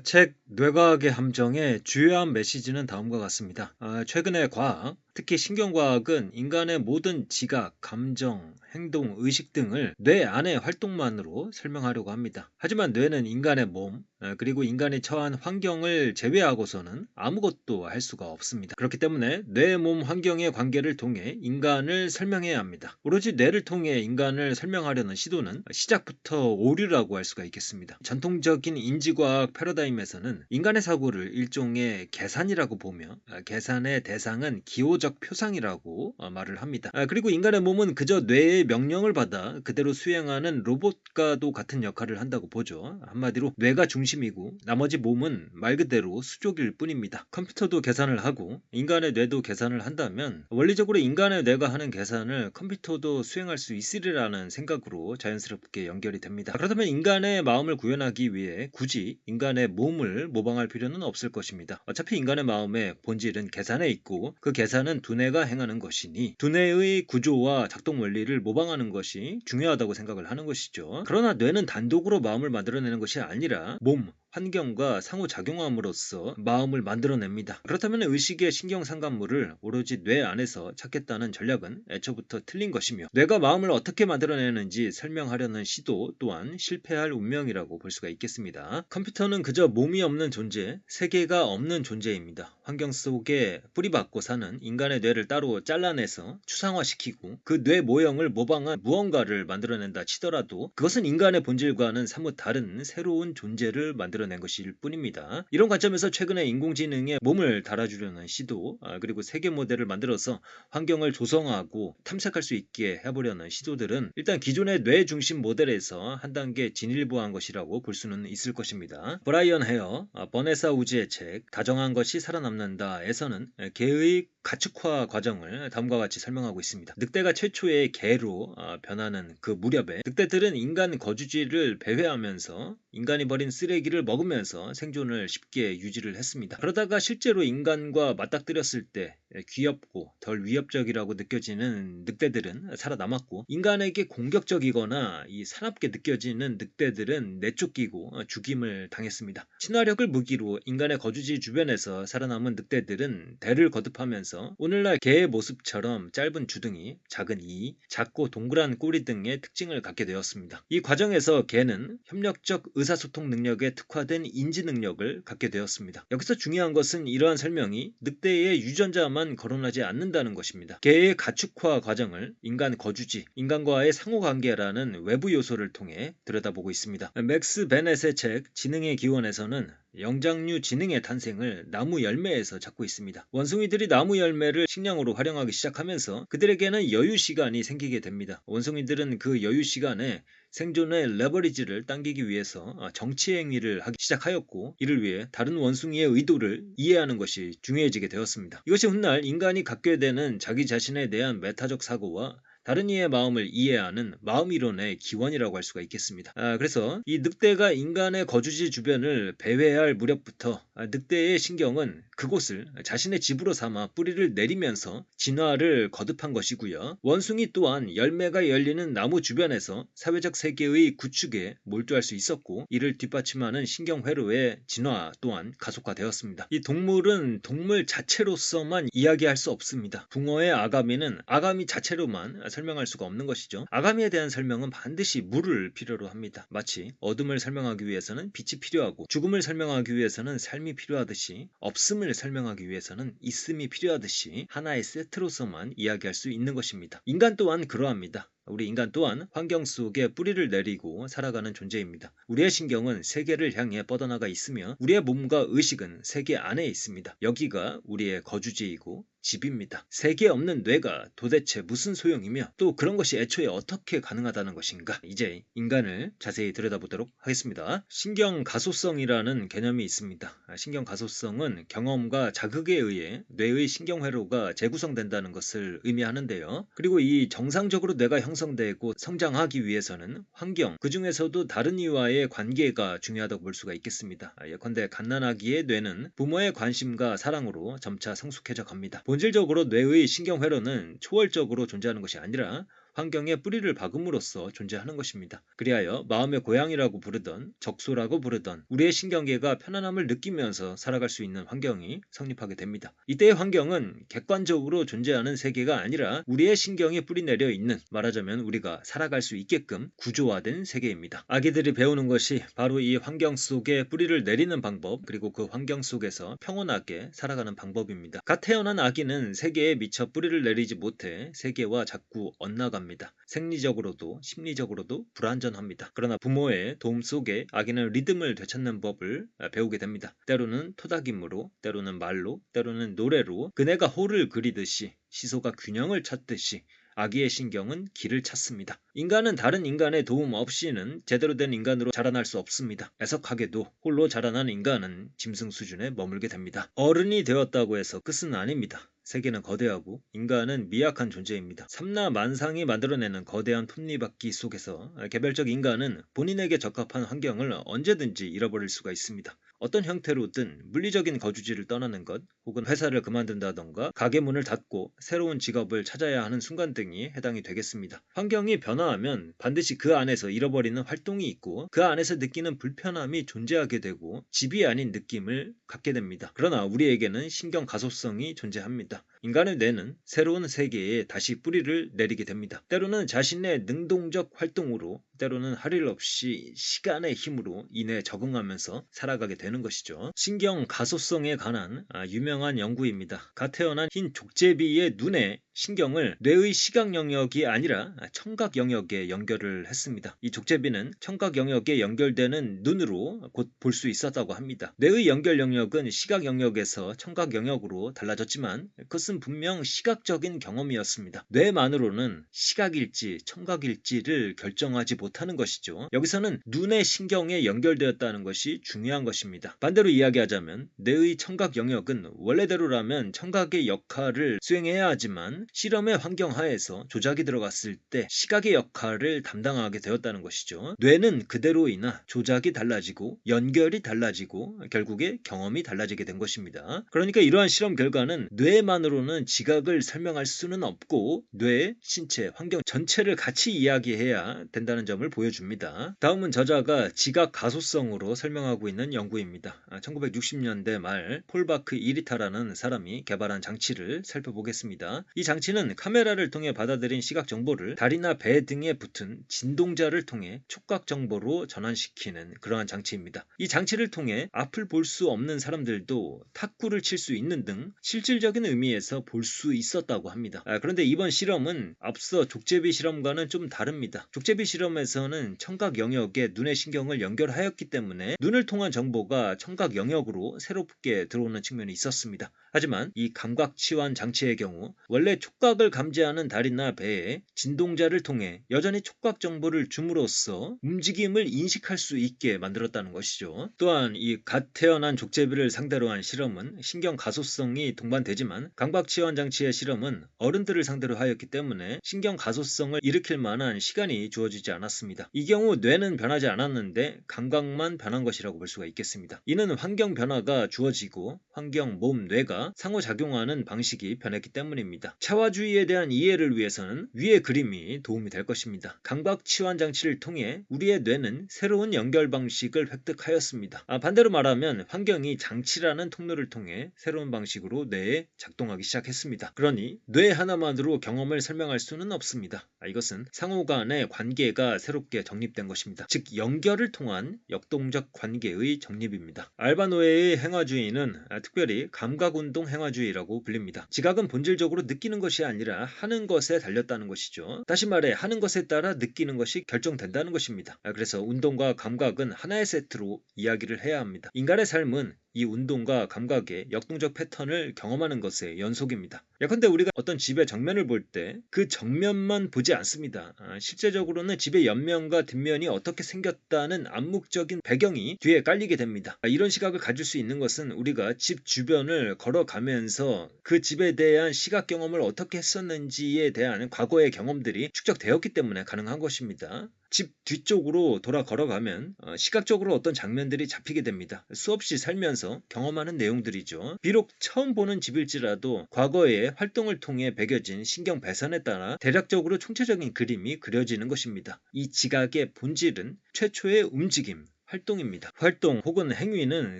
책 뇌과학의 함정의 주요한 메시지는 다음과 같습니다. 최근의 과학, 특히 신경과학은 인간의 모든 지각, 감정, 행동, 의식 등을 뇌 안의 활동만으로 설명하려고 합니다. 하지만 뇌는 인간의 몸, 그리고 인간이 처한 환경을 제외하고서는 아무것도 할 수가 없습니다. 그렇기 때문에 뇌, 몸, 환경의 관계를 통해 인간을 설명해야 합니다. 오로지 뇌를 통해 인간을 설명하려는 시도는 시작부터 오류라고 할 수가 있겠습니다. 전통적인 인지과학 패러다임에서는 인간의 사고를 일종의 계산이라고 보며 계산의 대상은 기호적 표상이라고 말을 합니다. 그리고 인간의 몸은 그저 뇌의 명령을 받아 그대로 수행하는 로봇과도 같은 역할을 한다고 보죠. 한마디로 뇌가 중심이고 나머지 몸은 말 그대로 수족일 뿐입니다. 컴퓨터도 계산을 하고 인간의 뇌도 계산을 한다면 원리적으로 인간의 뇌가 하는 계산을 컴퓨터도 수행할 수 있으리라는 생각으로 자연스럽게 연결이 됩니다. 그렇다면 인간의 마음을 구현하기 위해 굳이 인간의 몸을 모방할 필요는 없을 것입니다. 어차피 인간의 마음의 본질은 계산에 있고 그 계산은 두뇌가 행하는 것이니 두뇌의 구조와 작동 원리를 모방하는 것이 중요하다고 생각을 하는 것이죠. 그러나 뇌는 단독으로 마음을 만들어내는 것이 아니라 몸, 환경과 상호작용함으로써 마음을 만들어냅니다. 그렇다면 의식의 신경상간물을 오로지 뇌 안에서 찾겠다는 전략은 애초부터 틀린 것이며 뇌가 마음을 어떻게 만들어내는지 설명하려는 시도 또한 실패할 운명이라고 볼 수가 있겠습니다. 컴퓨터는 그저 몸이 없는 존재, 세계가 없는 존재입니다. 환경 속에 뿌리박고 사는 인간의 뇌를 따로 잘라내서 추상화시키고 그 뇌 모형을 모방한 무언가를 만들어낸다 치더라도 그것은 인간의 본질과는 사뭇 다른 새로운 존재를 만들어낸 것일 뿐입니다. 이런 관점에서 최근에 인공지능에 몸을 달아주려는 시도, 그리고 세계 모델을 만들어서 환경을 조성하고 탐색할 수 있게 해보려는 시도들은 일단 기존의 뇌 중심 모델에서 한 단계 진일보한 것이라고 볼 수는 있을 것입니다. 브라이언 헤어, 버네사 우즈의 책 다정한 것이 살아남는다에서는 개의 가축화 과정을 다음과 같이 설명하고 있습니다. 늑대가 최초의 개로 변하는 그 무렵에 늑대들은 인간 거주지를 배회하면서 인간이 버린 쓰레기를 먹으면서 생존을 쉽게 유지를 했습니다. 그러다가 실제로 인간과 맞닥뜨렸을 때 귀엽고 덜 위협적이라고 느껴지는 늑대들은 살아남았고 인간에게 공격적이거나 사납게 느껴지는 늑대들은 내쫓기고 죽임을 당했습니다. 친화력을 무기로 인간의 거주지 주변에서 살아남은 늑대들은 대를 거듭하면서 오늘날 개의 모습처럼 짧은 주둥이, 작은 이, 작고 동그란 꼬리 등의 특징을 갖게 되었습니다. 이 과정에서 개는 협력적 의사소통 능력에 특화된 인지 능력을 갖게 되었습니다. 여기서 중요한 것은 이러한 설명이 늑대의 유전자만 거론하지 않는다는 것입니다. 개의 가축화 과정을 인간 거주지, 인간과의 상호관계라는 외부 요소를 통해 들여다보고 있습니다. 맥스 베넷의 책 지능의 기원에서는 영장류 지능의 탄생을 나무 열매에서 찾고 있습니다. 원숭이들이 나무 열매를 식량으로 활용하기 시작하면서 그들에게는 여유 시간이 생기게 됩니다. 원숭이들은 그 여유 시간에 생존의 레버리지를 당기기 위해서 정치 행위를 하기 시작하였고 이를 위해 다른 원숭이의 의도를 이해하는 것이 중요해지게 되었습니다. 이것이 훗날 인간이 갖게 되는 자기 자신에 대한 메타적 사고와 다른 이의 마음을 이해하는 마음이론의 기원이라고 할 수가 있겠습니다. 그래서 이 늑대가 인간의 거주지 주변을 배회할 무렵부터 늑대의 신경은 그곳을 자신의 집으로 삼아 뿌리를 내리면서 진화를 거듭한 것이고요. 원숭이 또한 열매가 열리는 나무 주변에서 사회적 세계의 구축에 몰두할 수 있었고 이를 뒷받침하는 신경회로의 진화 또한 가속화되었습니다. 이 동물은 동물 자체로서만 이야기할 수 없습니다. 붕어의 아가미는 아가미 자체로만 설명할 수가 없는 것이죠. 아가미에 대한 설명은 반드시 물을 필요로 합니다. 마치 어둠을 설명하기 위해서는 빛이 필요하고 죽음을 설명하기 위해서는 삶이 필요하듯이 없음을 설명하기 위해서는 있음이 필요하듯이 하나의 세트로서만 이야기할 수 있는 것입니다. 인간 또한 그러합니다. 우리 인간 또한 환경 속에 뿌리를 내리고 살아가는 존재입니다. 우리의 신경은 세계를 향해 뻗어나가 있으며 우리의 몸과 의식은 세계 안에 있습니다. 여기가 우리의 거주지이고 집입니다. 세계에 없는 뇌가 도대체 무슨 소용이며 또 그런 것이 애초에 어떻게 가능하다는 것인가? 이제 인간을 자세히 들여다보도록 하겠습니다. 신경 가소성이라는 개념이 있습니다. 신경 가소성은 경험과 자극에 의해 뇌의 신경회로가 재구성된다는 것을 의미하는데요. 그리고 이 정상적으로 뇌가 형성되고 성장하기 위해서는 환경, 그 중에서도 다른 이와의 관계가 중요하다고 볼 수가 있겠습니다. 예컨대 갓난아기의 뇌는 부모의 관심과 사랑으로 점차 성숙해져 갑니다. 본질적으로 뇌의 신경회로는 초월적으로 존재하는 것이 아니라 환경에 뿌리를 박음으로써 존재하는 것입니다. 그리하여 마음의 고향이라고 부르던 적소라고 부르던 우리의 신경계가 편안함을 느끼면서 살아갈 수 있는 환경이 성립하게 됩니다. 이때의 환경은 객관적으로 존재하는 세계가 아니라 우리의 신경이 뿌리내려 있는, 말하자면 우리가 살아갈 수 있게끔 구조화된 세계입니다. 아기들이 배우는 것이 바로 이 환경 속에 뿌리를 내리는 방법, 그리고 그 환경 속에서 평온하게 살아가는 방법입니다. 갓 태어난 아기는 세계에 미처 뿌리를 내리지 못해 세계와 자꾸 엇나갑니다. 생리적으로도 심리적으로도 불안전합니다. 그러나 부모의 도움 속에 아기는 리듬을 되찾는 법을 배우게 됩니다. 때로는 토닥임으로, 때로는 말로, 때로는 노래로 그네가 호를 그리듯이, 시소가 균형을 찾듯이 아기의 신경은 길을 찾습니다. 인간은 다른 인간의 도움 없이는 제대로 된 인간으로 자라날 수 없습니다. 애석하게도 홀로 자라난 인간은 짐승 수준에 머물게 됩니다. 어른이 되었다고 해서 끝은 아닙니다. 세계는 거대하고 인간은 미약한 존재입니다. 삼라만상이 만들어내는 거대한 톱니바퀴 속에서 개별적 인간은 본인에게 적합한 환경을 언제든지 잃어버릴 수가 있습니다. 어떤 형태로든 물리적인 거주지를 떠나는 것, 혹은 회사를 그만둔다던가 가게 문을 닫고 새로운 직업을 찾아야 하는 순간 등이 해당이 되겠습니다. 환경이 변화하면 반드시 그 안에서 잃어버리는 활동이 있고 그 안에서 느끼는 불편함이 존재하게 되고 집이 아닌 느낌을 갖게 됩니다. 그러나 우리에게는 신경 가소성이 존재합니다. 인간의 뇌는 새로운 세계에 다시 뿌리를 내리게 됩니다. 때로는 자신의 능동적 활동으로, 때로는 할 일 없이 시간의 힘으로 이내 적응하면서 살아가게 되는 것이죠. 신경 가소성에 관한 유명한 연구입니다. 갓 태어난 흰 족제비의 눈에 신경을 뇌의 시각 영역이 아니라 청각 영역에 연결을 했습니다. 이 족제비는 청각 영역에 연결되는 눈으로 곧 볼 수 있었다고 합니다. 뇌의 연결 영역은 시각 영역에서 청각 영역으로 달라졌지만 그것은 분명 시각적인 경험이었습니다. 뇌만으로는 시각일지 청각일지를 결정하지 못하는 것이죠. 여기서는 눈의 신경에 연결되었다는 것이 중요한 것입니다. 반대로 이야기하자면 뇌의 청각 영역은 원래대로라면 청각의 역할을 수행해야 하지만 실험의 환경 하에서 조작이 들어갔을 때 시각의 역할을 담당하게 되었다는 것이죠. 뇌는 그대로이나 조작이 달라지고 연결이 달라지고 결국에 경험이 달라지게 된 것입니다. 그러니까 이러한 실험 결과는 뇌만으로는 지각을 설명할 수는 없고 뇌, 신체, 환경 전체를 같이 이야기해야 된다는 점을 보여줍니다. 다음은 저자가 지각 가소성으로 설명하고 있는 연구입니다. 1960년대 말 폴바크 이리타라는 사람이 개발한 장치를 살펴보겠습니다. 이 장치는 카메라를 통해 받아들인 시각 정보를 다리나 배 등에 붙은 진동자를 통해 촉각 정보로 전환시키는 그러한 장치입니다. 이 장치를 통해 앞을 볼 수 없는 사람들도 탁구를 칠 수 있는 등 실질적인 의미에서 볼 수 있었다고 합니다. 그런데 이번 실험은 앞서 족제비 실험과는 좀 다릅니다. 족제비 실험에서는 청각 영역에 눈의 신경을 연결하였기 때문에 눈을 통한 정보가 청각 영역으로 새롭게 들어오는 측면이 있었습니다. 하지만 이 감각치환 장치의 경우 원래 촉각을 감지하는 다리나 배에 진동자를 통해 여전히 촉각 정보를 줌으로써 움직임을 인식할 수 있게 만들었다는 것이죠. 또한 이 갓 태어난 족제비를 상대로 한 실험은 신경 가소성이 동반되지만 감각치환 장치의 실험은 어른들을 상대로 하였기 때문에 신경 가소성을 일으킬 만한 시간이 주어지지 않았습니다. 이 경우 뇌는 변하지 않았는데 감각만 변한 것이라고 볼 수가 있겠습니다. 이는 환경 변화가 주어지고 환경, 몸, 뇌가 상호작용하는 방식이 변했기 때문입니다. 차와주의에 대한 이해를 위해서는 위의 그림이 도움이 될 것입니다. 감각치환 장치를 통해 우리의 뇌는 새로운 연결 방식을 획득하였습니다. 반대로 말하면 환경이 장치라는 통로를 통해 새로운 방식으로 뇌에 작동하기 시작했습니다. 그러니 뇌 하나만으로 경험을 설명할 수는 없습니다. 이것은 상호 간의 관계가 새롭게 정립된 것입니다. 즉 연결을 통한 역동적 관계의 정립입니다. 알바노에의 행화주의는 특별히 감각운동 행화주의라고 불립니다. 지각은 본질적으로 느끼는 것이 아니라 하는 것에 달렸다는 것이죠. 다시 말해 하는 것에 따라 느끼는 것이 결정된다는 것입니다. 그래서 운동과 감각은 하나의 세트로 이야기를 해야 합니다. 인간의 삶은 이 운동과 감각의 역동적 패턴을 경험하는 것의 연속입니다. 예컨대 우리가 어떤 집의 정면을 볼 때 그 정면만 보지 않습니다. 실제적으로는 집의 옆면과 뒷면이 어떻게 생겼다는 암묵적인 배경이 뒤에 깔리게 됩니다. 이런 시각을 가질 수 있는 것은 우리가 집 주변을 걸어가면서 그 집에 대한 시각 경험을 어떻게 했었는지에 대한 과거의 경험들이 축적되었기 때문에 가능한 것입니다. 집 뒤쪽으로 돌아 걸어가면 시각적으로 어떤 장면들이 잡히게 됩니다. 수없이 살면서 경험하는 내용들이죠. 비록 처음 보는 집일지라도 과거의 활동을 통해 배겨진 신경 배선에 따라 대략적으로 총체적인 그림이 그려지는 것입니다. 이 지각의 본질은 최초의 움직임, 활동입니다. 활동 혹은 행위는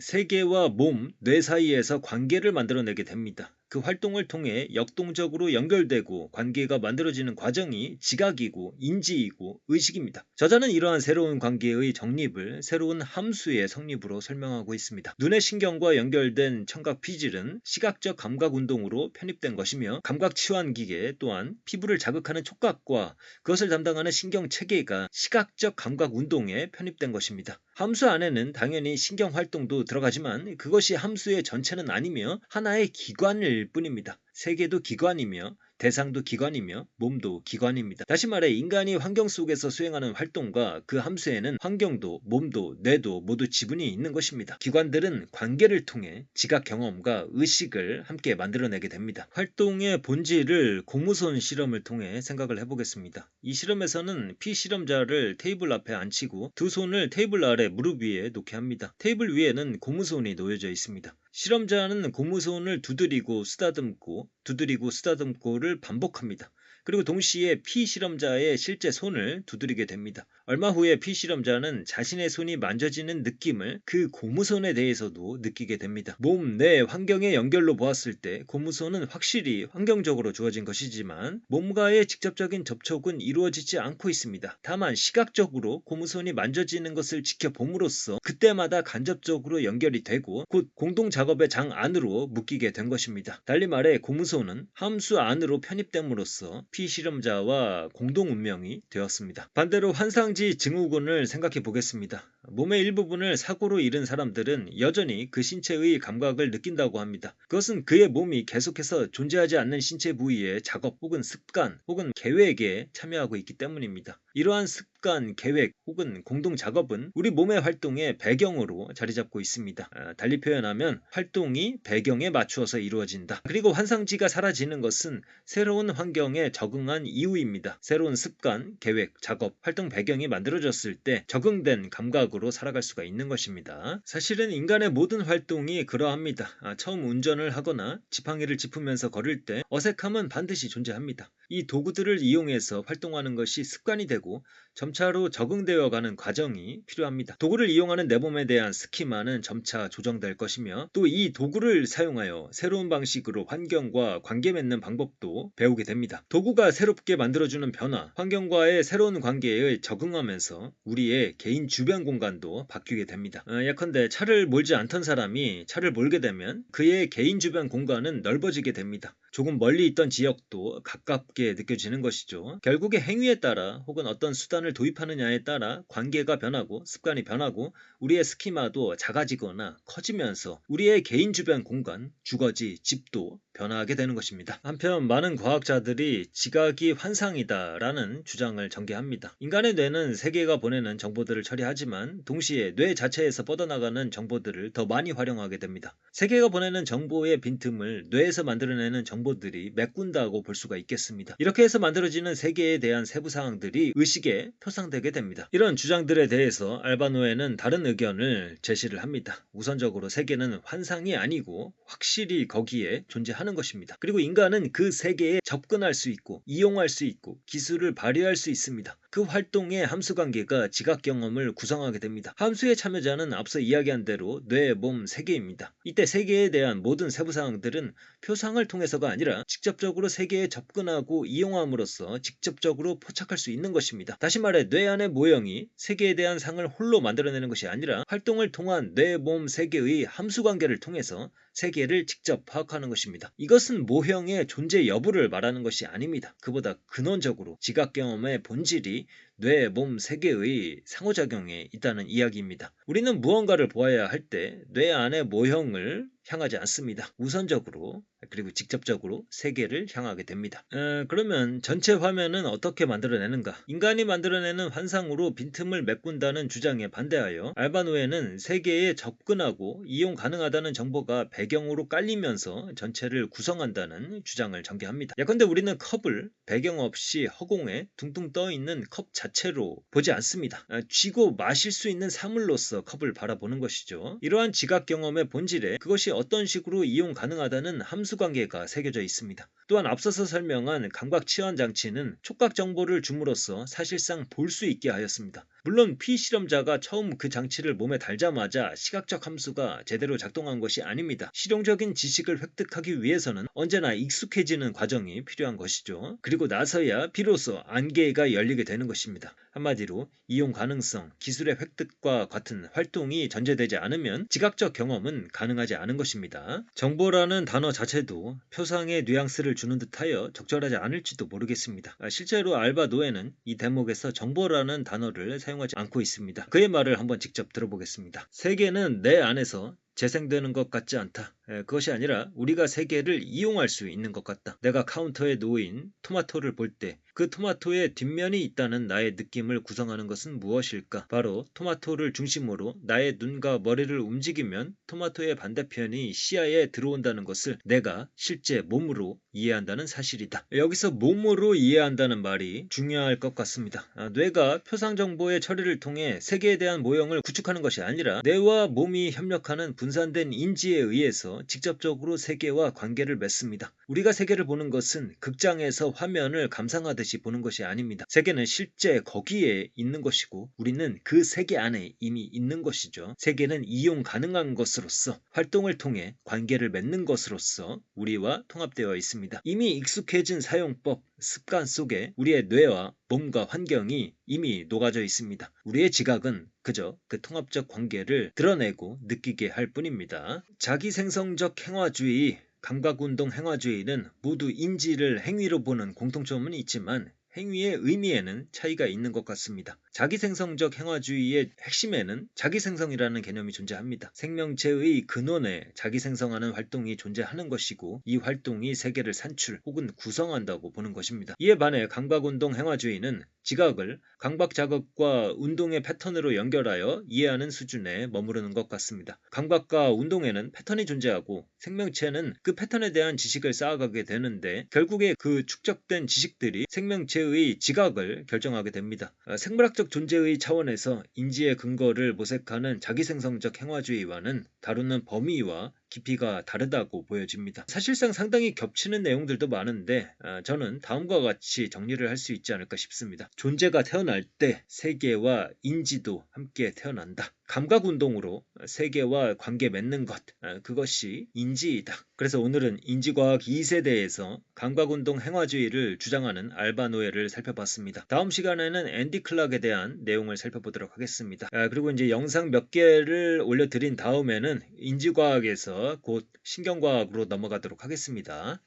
세계와 몸, 뇌 사이에서 관계를 만들어내게 됩니다. 그 활동을 통해 역동적으로 연결되고 관계가 만들어지는 과정이 지각이고 인지이고 의식입니다. 저자는 이러한 새로운 관계의 정립을 새로운 함수의 성립으로 설명하고 있습니다. 눈의 신경과 연결된 청각 피질은 시각적 감각 운동으로 편입된 것이며 감각 치환 기계 또한 피부를 자극하는 촉각과 그것을 담당하는 신경 체계가 시각적 감각 운동에 편입된 것입니다. 함수 안에는 당연히 신경 활동도 들어가지만 그것이 함수의 전체는 아니며 하나의 기관일 뿐입니다. 세계도 기관이며 대상도 기관이며 몸도 기관입니다. 다시 말해 인간이 환경 속에서 수행하는 활동과 그 함수에는 환경도 몸도 뇌도 모두 지분이 있는 것입니다. 기관들은 관계를 통해 지각 경험과 의식을 함께 만들어내게 됩니다. 활동의 본질을 고무손 실험을 통해 생각을 해보겠습니다. 이 실험에서는 피실험자를 테이블 앞에 앉히고 두 손을 테이블 아래 무릎 위에 놓게 합니다. 테이블 위에는 고무손이 놓여져 있습니다. 실험자는 고무손을 두드리고 쓰다듬고를 반복합니다. 그리고 동시에 피실험자의 실제 손을 두드리게 됩니다. 얼마 후에 피실험자는 자신의 손이 만져지는 느낌을 그 고무손에 대해서도 느끼게 됩니다. 몸, 뇌, 환경의 연결로 보았을 때 고무손은 확실히 환경적으로 주어진 것이지만 몸과의 직접적인 접촉은 이루어지지 않고 있습니다. 다만 시각적으로 고무손이 만져지는 것을 지켜봄으로써 그때마다 간접적으로 연결이 되고 곧 공동작업의 장 안으로 묶이게 된 것입니다. 달리 말해 고무손은 함수 안으로 편입됨으로써 피실험자와 공동 운명이 되었습니다. 반대로 환상지 증후군을 생각해 보겠습니다. 몸의 일부분을 사고로 잃은 사람들은 여전히 그 신체의 감각을 느낀다고 합니다. 그것은 그의 몸이 계속해서 존재하지 않는 신체 부위의 작업 혹은 습관 혹은 계획에 참여하고 있기 때문입니다. 이러한 습관, 계획 혹은 공동 작업은 우리 몸의 활동의 배경으로 자리 잡고 있습니다. 달리 표현하면 활동이 배경에 맞추어서 이루어진다. 그리고 환상지가 사라지는 것은 새로운 환경에 적응한 이후입니다. 새로운 습관, 계획, 작업, 활동 배경이 만들어졌을 때 적응된 감각으로 살아갈 수가 있는 것입니다. 사실은 인간의 모든 활동이 그러합니다. 처음 운전을 하거나 지팡이를 짚으면서 걸을 때 어색함은 반드시 존재합니다. 이 도구들을 이용해서 활동하는 것이 습관이 되고 점차로 적응되어 가는 과정이 필요합니다. 도구를 이용하는 내 몸에 대한 스키마는 점차 조정될 것이며 또 이 도구를 사용하여 새로운 방식으로 환경과 관계 맺는 방법도 배우게 됩니다. 도구가 새롭게 만들어주는 변화, 환경과의 새로운 관계에 적응하면서 우리의 개인 주변 공간도 바뀌게 됩니다. 예컨대 차를 몰지 않던 사람이 차를 몰게 되면 그의 개인 주변 공간은 넓어지게 됩니다. 조금 멀리 있던 지역도 가깝게 느껴지는 것이죠. 결국에 행위에 따라 혹은 어떤 수단을 도입하느냐에 따라 관계가 변하고 습관이 변하고 우리의 스키마도 작아지거나 커지면서 우리의 개인 주변 공간, 주거지, 집도 변화하게 되는 것입니다. 한편 많은 과학자들이 지각이 환상이다라는 주장을 전개합니다. 인간의 뇌는 세계가 보내는 정보들을 처리하지만 동시에 뇌 자체에서 뻗어나가는 정보들을 더 많이 활용하게 됩니다. 세계가 보내는 정보의 빈틈을 뇌에서 만들어내는 정보들이 메꾼다고 볼 수가 있겠습니다. 이렇게 해서 만들어지는 세계에 대한 세부 사항들이 의식에 표상되게 됩니다. 이런 주장들에 대해서 알바노에는 다른 의견을 제시를 합니다. 우선적으로 세계는 환상이 아니고 확실히 거기에 존재하는 것입니다. 그리고 인간은 그 세계에 접근할 수 있고 이용할 수 있고 기술을 발휘할 수 있습니다. 그 활동의 함수관계가 지각 경험을 구성하게 됩니다. 함수의 참여자는 앞서 이야기한 대로 뇌, 몸, 세계입니다. 이때 세계에 대한 모든 세부사항들은 표상을 통해서가 아니라 직접적으로 세계에 접근하고 이용함으로써 직접적으로 포착할 수 있는 것입니다. 다시 말해 뇌 안의 모형이 세계에 대한 상을 홀로 만들어내는 것이 아니라 활동을 통한 뇌, 몸, 세계의 함수관계를 통해서 세계를 직접 파악하는 것입니다. 이것은 모형의 존재 여부를 말하는 것이 아닙니다. 그보다 근원적으로 지각 경험의 본질이 뇌, 몸, 세계의 상호작용에 있다는 이야기입니다. 우리는 무언가를 보아야 할 때 뇌 안의 모형을 향하지 않습니다. 우선적으로 그리고 직접적으로 세계를 향하게 됩니다. 그러면 전체 화면은 어떻게 만들어내는가? 인간이 만들어내는 환상으로 빈틈을 메꾼다는 주장에 반대하여 알바노에는 세계에 접근하고 이용 가능하다는 정보가 배경으로 깔리면서 전체를 구성한다는 주장을 전개합니다. 예컨대 우리는 컵을 배경 없이 허공에 둥둥 떠 있는 컵 자체로 보지 않습니다. 쥐고 마실 수 있는 사물로서 컵을 바라보는 것이죠. 이러한 지각 경험의 본질에 그것이 어떤 식으로 이용 가능하다는 함수관계가 새겨져 있습니다. 또한 앞서서 설명한 감각 치환 장치는 촉각 정보를 줌으로써 사실상 볼 수 있게 하였습니다. 물론 피실험자가 처음 그 장치를 몸에 달자마자 시각적 함수가 제대로 작동한 것이 아닙니다. 실용적인 지식을 획득하기 위해서는 언제나 익숙해지는 과정이 필요한 것이죠. 그리고 나서야 비로소 안개가 열리게 되는 것입니다. 한마디로 이용 가능성, 기술의 획득과 같은 활동이 전제되지 않으면 지각적 경험은 가능하지 않은 것입니다. 정보라는 단어 자체도 표상의 뉘앙스를 주는 듯하여 적절하지 않을지도 모르겠습니다. 실제로 알바 노에는 이 대목에서 정보라는 단어를 사용하지 않고 있습니다. 그의 말을 한번 직접 들어보겠습니다. 세계는 내 안에서 재생되는 것 같지 않다. 그것이 아니라 우리가 세계를 이용할 수 있는 것 같다. 내가 카운터에 놓인 토마토를 볼 때 그 토마토의 뒷면이 있다는 나의 느낌을 구성하는 것은 무엇일까? 바로 토마토를 중심으로 나의 눈과 머리를 움직이면 토마토의 반대편이 시야에 들어온다는 것을 내가 실제 몸으로 이해한다는 사실이다. 여기서 몸으로 이해한다는 말이 중요할 것 같습니다. 뇌가 표상 정보의 처리를 통해 세계에 대한 모형을 구축하는 것이 아니라 뇌와 몸이 협력하는 분산된 인지에 의해서 직접적으로 세계와 관계를 맺습니다. 우리가 세계를 보는 것은 극장에서 화면을 감상하듯이 보는 것이 아닙니다. 세계는 실제 거기에 있는 것이고 우리는 그 세계 안에 이미 있는 것이죠. 세계는 이용 가능한 것으로서 활동을 통해 관계를 맺는 것으로서 우리와 통합되어 있습니다. 이미 익숙해진 사용법, 습관 속에 우리의 뇌와 몸과 환경이 이미 녹아져 있습니다. 우리의 지각은 그저 그 통합적 관계를 드러내고 느끼게 할 뿐입니다. 자기생성적 행화주의, 감각운동 행화주의는 모두 인지를 행위로 보는 공통점은 있지만 행위의 의미에는 차이가 있는 것 같습니다. 자기생성적 행화주의의 핵심에는 자기생성이라는 개념이 존재합니다. 생명체의 근원에 자기생성하는 활동이 존재하는 것이고 이 활동이 세계를 산출 혹은 구성한다고 보는 것입니다. 이에 반해 감각운동 행화주의는 지각을 감각자극과 운동의 패턴으로 연결하여 이해하는 수준에 머무르는 것 같습니다. 감각과 운동에는 패턴이 존재하고 생명체는 그 패턴에 대한 지식을 쌓아가게 되는데 결국에 그 축적된 지식들이 생명체의 지각을 결정하게 됩니다. 생물학적 존재의 차원에서 인지의 근거를 모색하는 자기생성적 행화주의와는 다루는 범위와 깊이가 다르다고 보여집니다. 사실상 상당히 겹치는 내용들도 많은데 저는 다음과 같이 정리를 할 수 있지 않을까 싶습니다. 존재가 태어날 때 세계와 인지도 함께 태어난다. 감각운동으로 세계와 관계 맺는 것, 그것이 인지이다. 그래서 오늘은 인지과학 2세대에서 감각운동 행화주의를 주장하는 알바 노예를 살펴봤습니다. 다음 시간에는 앤디 클락에 대한 내용을 살펴보도록 하겠습니다. 그리고 이제 영상 몇 개를 올려드린 다음에는 인지과학에서 곧 신경과학으로 넘어가도록 하겠습니다.